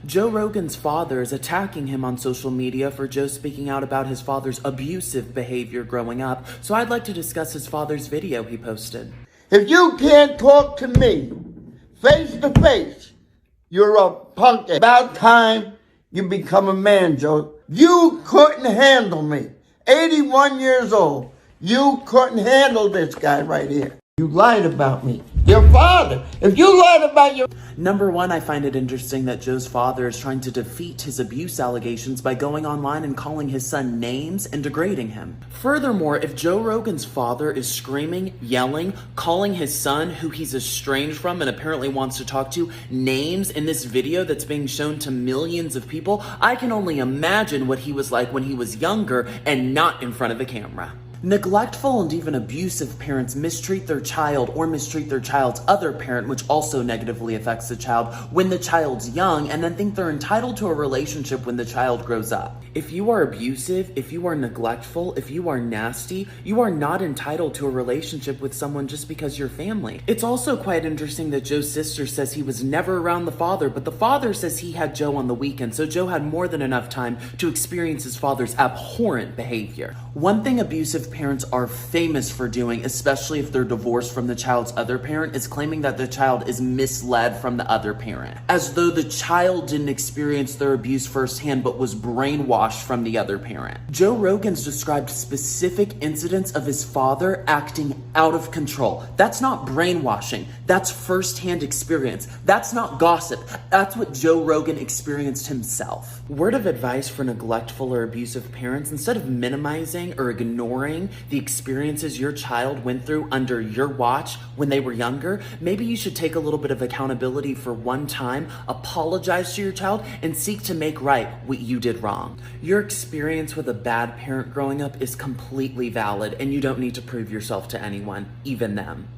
Joe Rogan's father is attacking him on social media for Joe speaking out about his father's abusive behavior growing up, so I'd like to discuss his father's video he posted. If you can't talk to me face to face, you're a punk. About time you become a man, Joe. You couldn't handle me. 81 years old. You couldn't handle this guy right here. You lied about me. Your father. If you lied about your... Number one, I find it interesting that Joe's father is trying to defeat his abuse allegations by going online and calling his son names and degrading him. Furthermore, if Joe Rogan's father is screaming, yelling, calling his son, who he's estranged from and apparently wants to talk to, names in this video that's being shown to millions of people, I can only imagine what he was like when he was younger and not in front of a camera. Neglectful and even abusive parents mistreat their child or mistreat their child's other parent, which also negatively affects the child when the child's young, and then think they're entitled to a relationship when the child grows up. If you are abusive, if you are neglectful, if you are nasty, you are not entitled to a relationship with someone just because you're family. It's also quite interesting that Joe's sister says he was never around the father, but the father says he had Joe on the weekend, so Joe had more than enough time to experience his father's abhorrent behavior. One thing abusive parents are famous for doing, especially if they're divorced from the child's other parent, is claiming that the child is misled from the other parent, as though the child didn't experience their abuse firsthand but was brainwashed from the other parent. Joe Rogan's described specific incidents of his father acting out of control. That's not brainwashing. That's firsthand experience. That's not gossip. That's what Joe Rogan experienced himself. Word of advice for neglectful or abusive parents: instead of minimizing or ignoring the experiences your child went through under your watch when they were younger, maybe you should take a little bit of accountability for one time, apologize to your child, and seek to make right what you did wrong. Your experience with a bad parent growing up is completely valid, and you don't need to prove yourself to anyone, even them.